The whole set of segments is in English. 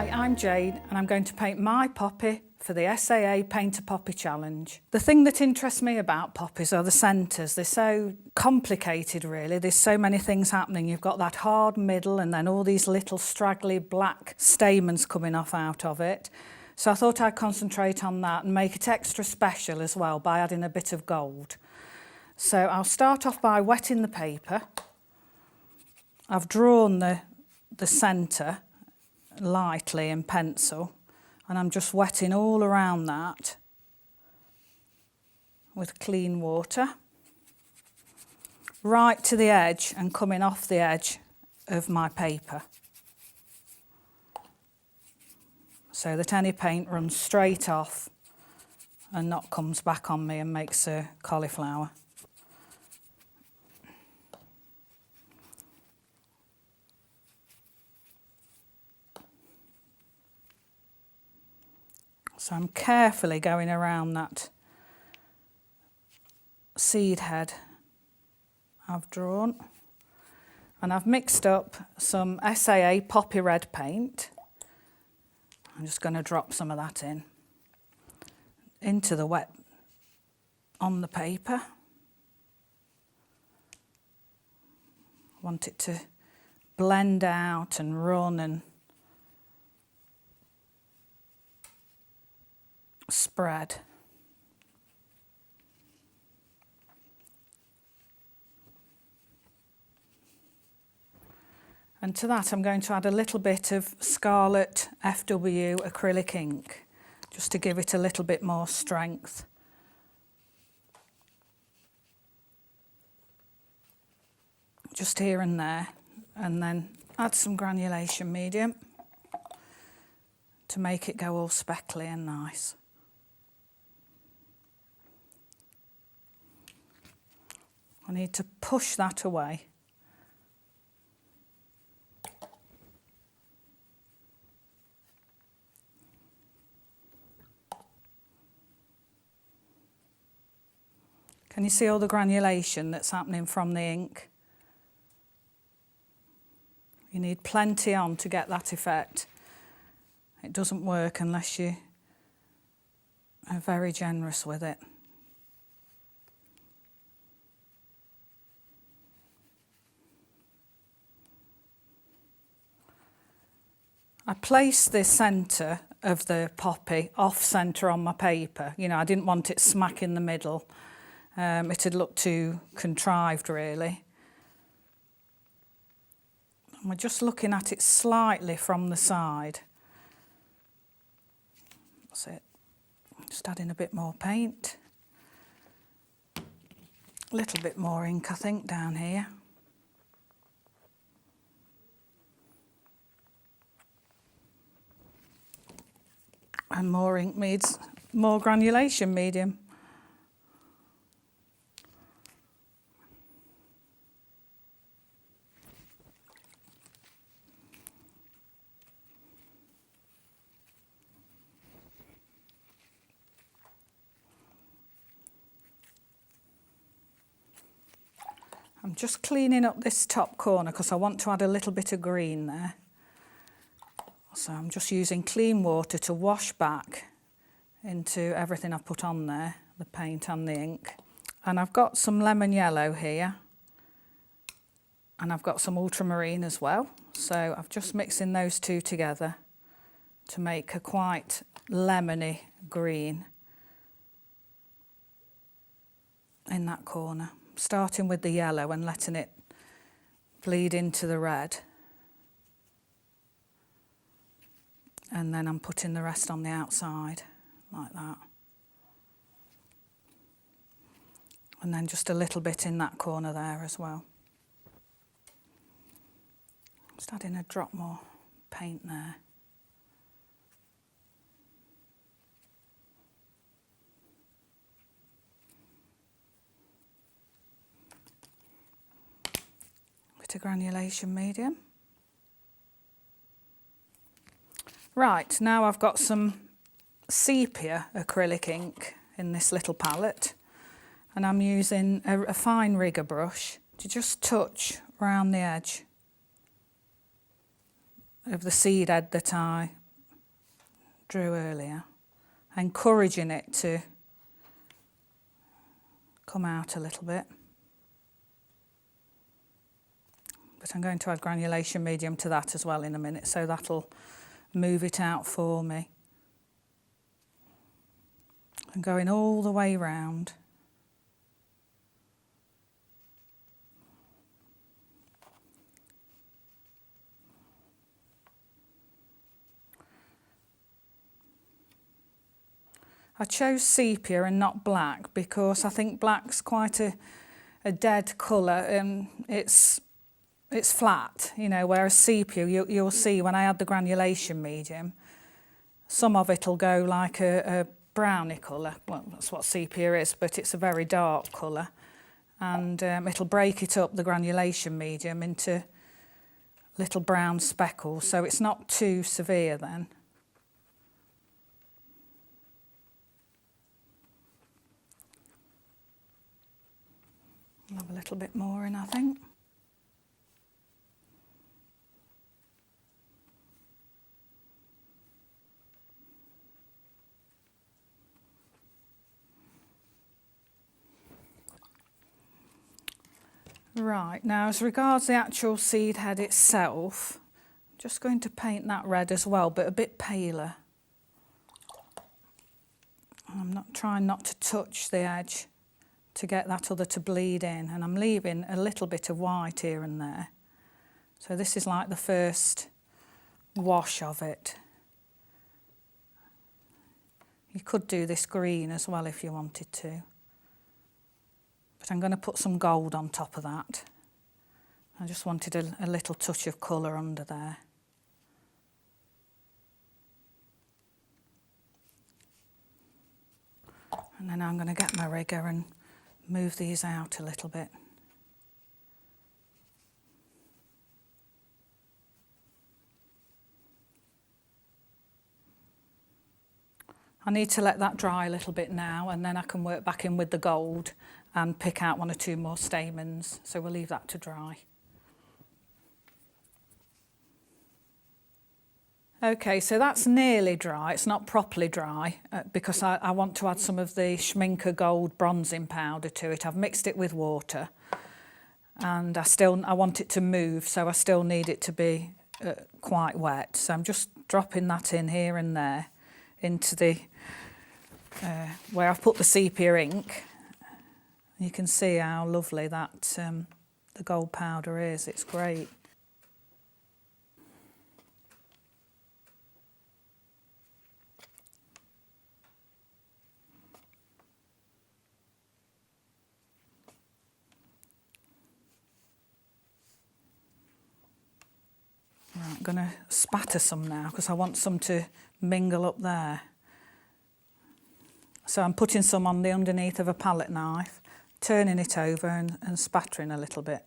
Hi, I'm Jane and I'm going to paint my poppy for the SAA Paint a Poppy Challenge. The thing that interests me about poppies are the centres. They're so complicated really, there's so many things happening. You've got that hard middle and then all these little straggly black stamens coming off out of it. So I thought I'd concentrate on that and make it extra special as well by adding a bit of gold. So I'll start off by wetting the paper. I've drawn the centre lightly in pencil and I'm just wetting all around that with clean water right to the edge and coming off the edge of my paper so that any paint runs straight off and not comes back on me and makes a cauliflower. So I'm carefully going around that seed head I've drawn, and I've mixed up some SAA Poppy Red paint. I'm just going to drop some of that into the wet on the paper. I want it to blend out and run and spread. And to that I'm going to add a little bit of Scarlet FW acrylic ink just to give it a little bit more strength. Just here and there, and then add some granulation medium to make it go all speckly and nice. I need to push that away. Can you see all the granulation that's happening from the ink? You need plenty on to get that effect. It doesn't work unless you are very generous with it. I placed the centre of the poppy off centre on my paper. You know, I didn't want it smack in the middle. It'd look too contrived really. And we're just looking at it slightly from the side. That's it. Just adding a bit more paint. A little bit more ink, I think, down here. And more ink needs more granulation medium. I'm just cleaning up this top corner because I want to add a little bit of green there. So I'm just using clean water to wash back into everything I've put on there, the paint and the ink. And I've got some lemon yellow here. And I've got some ultramarine as well. So I've just mixing those two together to make a quite lemony green in that corner. Starting with the yellow and letting it bleed into the red. And then I'm putting the rest on the outside, like that. And then just a little bit in that corner there as well. Just adding a drop more paint there. Bit of granulation medium. Right, now I've got some sepia acrylic ink in this little palette, and I'm using a fine rigger brush to just touch around the edge of the seed head that I drew earlier, encouraging it to come out a little bit. But I'm going to add granulation medium to that as well in a minute, so that'll move it out for me. And going all the way round. I chose sepia and not black because I think black's quite a dead colour and it's flat, you know, whereas sepia, you'll see when I add the granulation medium, some of it'll go like a browny colour. Well, that's what sepia is, but it's a very dark colour. And it'll break it up, the granulation medium, into little brown speckles, so it's not too severe then. I'll have a little bit more in, I think. Right, now as regards the actual seed head itself, I'm just going to paint that red as well, but a bit paler. I'm not trying not to touch the edge to get that other to bleed in, and I'm leaving a little bit of white here and there. So this is like the first wash of it. You could do this green as well if you wanted to. But I'm going to put some gold on top of that. I just wanted a little touch of colour under there. And then I'm going to get my rigger and move these out a little bit. I need to let that dry a little bit now, and then I can work back in with the gold and pick out one or two more stamens, so we'll leave that to dry. Okay, so that's nearly dry. It's not properly dry because I want to add some of the Schminke Gold bronzing powder to it. I've mixed it with water and I want it to move, so I still need it to be quite wet. So I'm just dropping that in here and there into the where I've put the sepia ink. You can see how lovely that the gold powder is. It's great. Right, I'm going to spatter some now because I want some to mingle up there. So I'm putting some on the underneath of a palette knife, turning it over and spattering a little bit.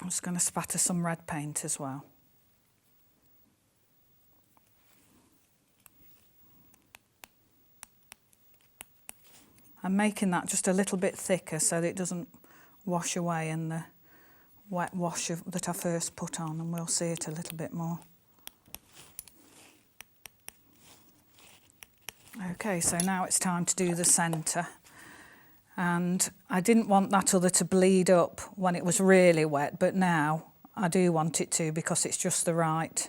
I'm just going to spatter some red paint as well. I'm making that just a little bit thicker so that it doesn't wash away in the wet wash that I first put on, and we'll see it a little bit more. Okay, so now it's time to do the centre. And I didn't want that other to bleed up when it was really wet, but now I do want it to because it's just the right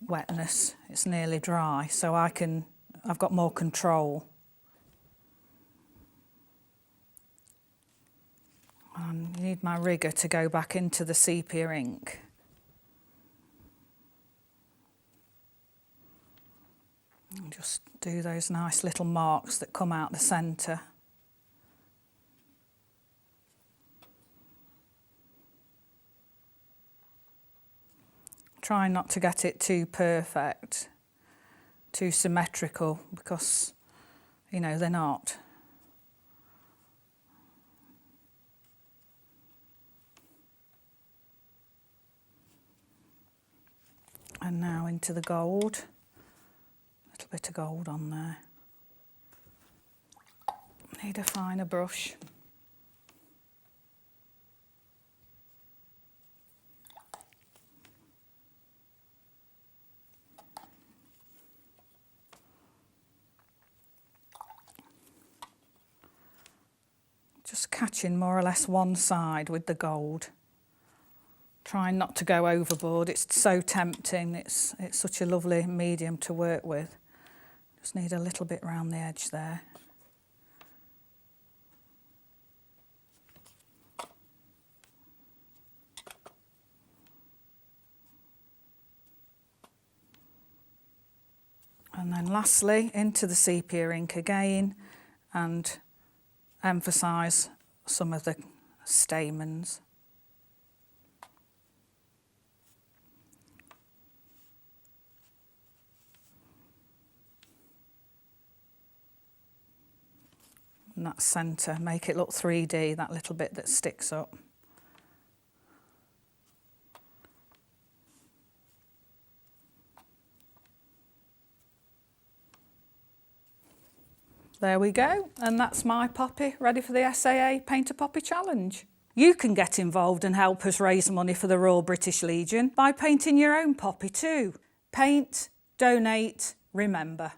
wetness. It's nearly dry, so I've got more control. And you need my rigger to go back into the sepia ink. And just do those nice little marks that come out the centre. Try not to get it too perfect, too symmetrical, because, you know, they're not. And now into the gold. A little bit of gold on there. Need a finer brush. Just catching more or less one side with the gold. Trying not to go overboard, it's so tempting, it's such a lovely medium to work with. Just need a little bit round the edge there. And then lastly, into the sepia ink again and emphasise some of the stamens. And that centre, make it look 3D, that little bit that sticks up. There we go, and that's my poppy ready for the SAA Paint a Poppy Challenge. You can get involved and help us raise money for the Royal British Legion by painting your own poppy too. Paint, donate, remember.